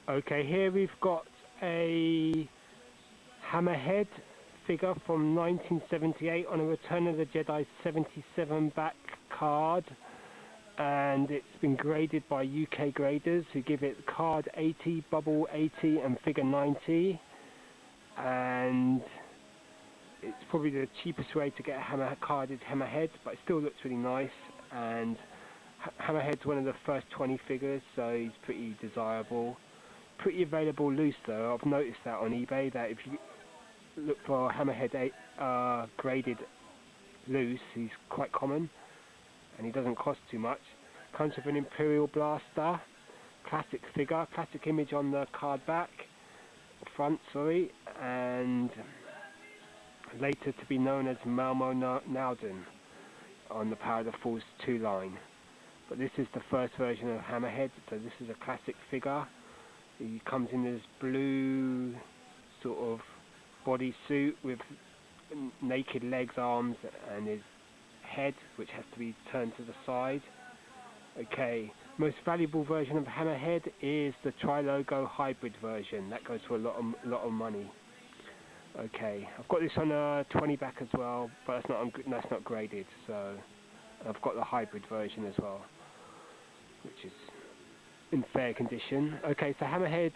Okay, here we've got a Hammerhead figure from 1978 on a Return of the Jedi 77 back card, and it's been graded by UK graders who give it card 80, bubble 80 and figure 90, and it's probably the cheapest way to get a carded Hammerhead, but it still looks really nice. And Hammerhead's one of the first 20 figures, so he's pretty desirable. Pretty available loose though. I've noticed that on eBay, that if you look for Hammerhead graded loose, he's quite common and he doesn't cost too much. Comes with an Imperial blaster, classic figure, classic image on the card back, front, sorry, and later to be known as Malmo Nauden on the Power of the Force 2 line. But this is the first version of Hammerhead, so this is a classic figure. He comes in this blue sort of bodysuit with naked legs, arms, and his head, which has to be turned to the side. Okay, most valuable version of Hammerhead is the Tri-Logo hybrid version. That goes for a lot of money. Okay, I've got this on a 20 back as well, but that's not graded. So I've got the hybrid version as well, which is in fair condition. Okay, so Hammerhead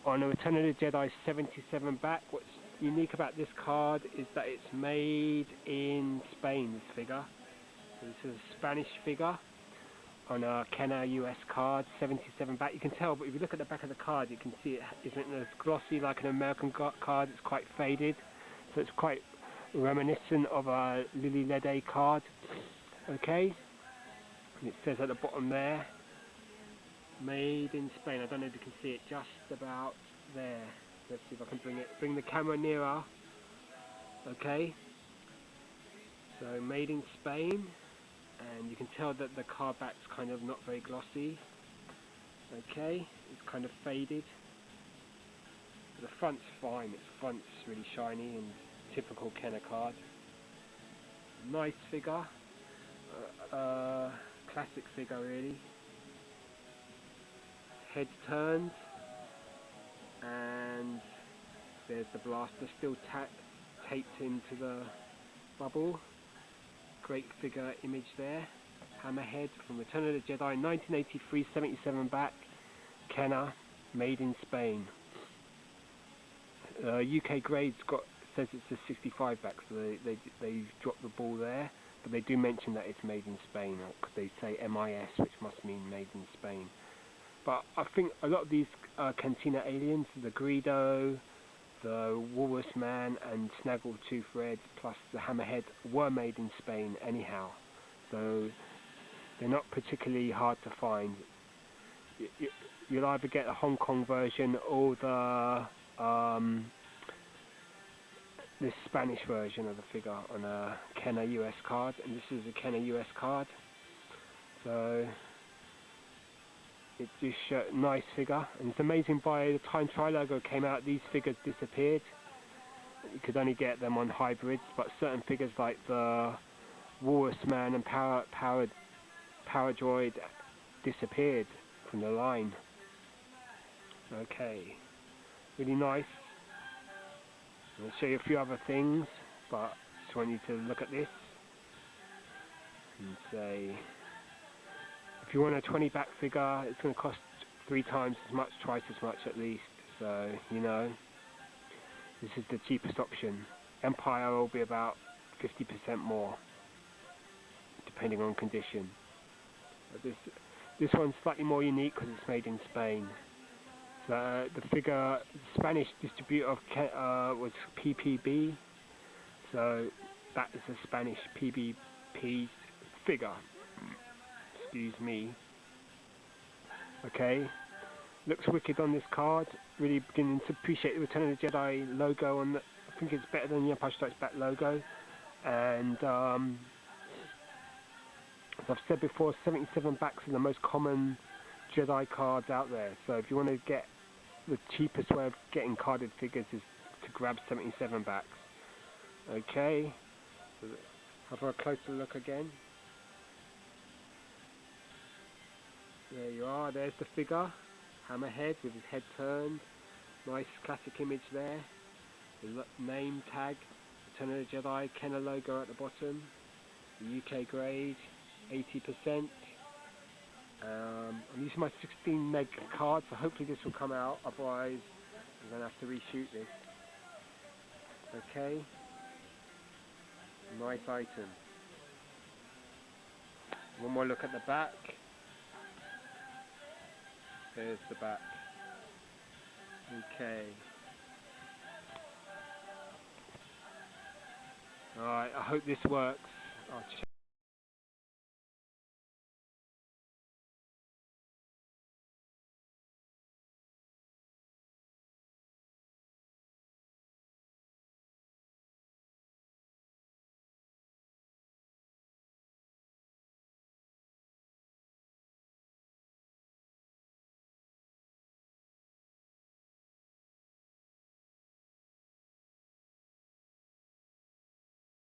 on a Return of the Jedi 77 back. What's unique about this card is that it's made in Spain, this figure. So this is a Spanish figure on a Kenner US card, 77 back. You can tell, but if you look at the back of the card, you can see it isn't as glossy like an American card. It's quite faded, so it's quite reminiscent of a Lily Lede card. Okay, and it says at the bottom there, made in Spain. I don't know if you can see it just about there. Let's see if I can bring the camera nearer. Okay, so made in Spain, and you can tell that the card back's kind of not very glossy. Okay, it's kind of faded. But the front's fine. Its front's really shiny and typical Kenner card. Nice figure, classic figure really. Head turns, and there's the blaster still taped into the bubble. Great figure image there. Hammerhead from Return of the Jedi 1983, 77 back, Kenner, made in Spain. UK grades says it's a 65 back, so they dropped the ball there, but they do mention that it's made in Spain, because they say MIS, which must mean made in Spain. But I think a lot of these Cantina aliens, the Greedo, the Walrus Man and Snaggletooth Red, plus the Hammerhead, were made in Spain anyhow. So they're not particularly hard to find. You'll either get a Hong Kong version or this Spanish version of the figure on a Kenner US card, and this is a Kenner US card. So it's just a nice figure, and it's amazing, by the time Tri-Logo came out, these figures disappeared. You could only get them on hybrids, but certain figures like the Walrus Man and Power Droid disappeared from the line. Okay, really nice. I'll show you a few other things, but just want you to look at this and say, if you want a 20 back figure, it's going to cost 3 times as much, twice as much at least. So, you know, this is the cheapest option. Empire will be about 50% more, depending on condition. But this one's slightly more unique because it's made in Spain. So the figure, Spanish distributor was PPB, so that is a Spanish PBP figure. Excuse me. Okay, looks wicked on this card. Really beginning to appreciate the Return of the Jedi logo on the, I think it's better than the Empire Strikes Back logo. And as I've said before, 77 backs are the most common Jedi cards out there. So if you want to get the cheapest way of getting carded figures is to grab 77 backs. Okay, so have a closer look again. There you are, there's the figure, Hammerhead with his head turned. Nice classic image there. The name tag, Return of the Jedi, Kenner logo at the bottom. The UK grade, 80%. I'm using my 16 meg card, so hopefully this will come out, otherwise I'm going to have to reshoot this. Okay. Nice item. One more look at the back. There's the back. Okay. Alright, I hope this works. I'll check.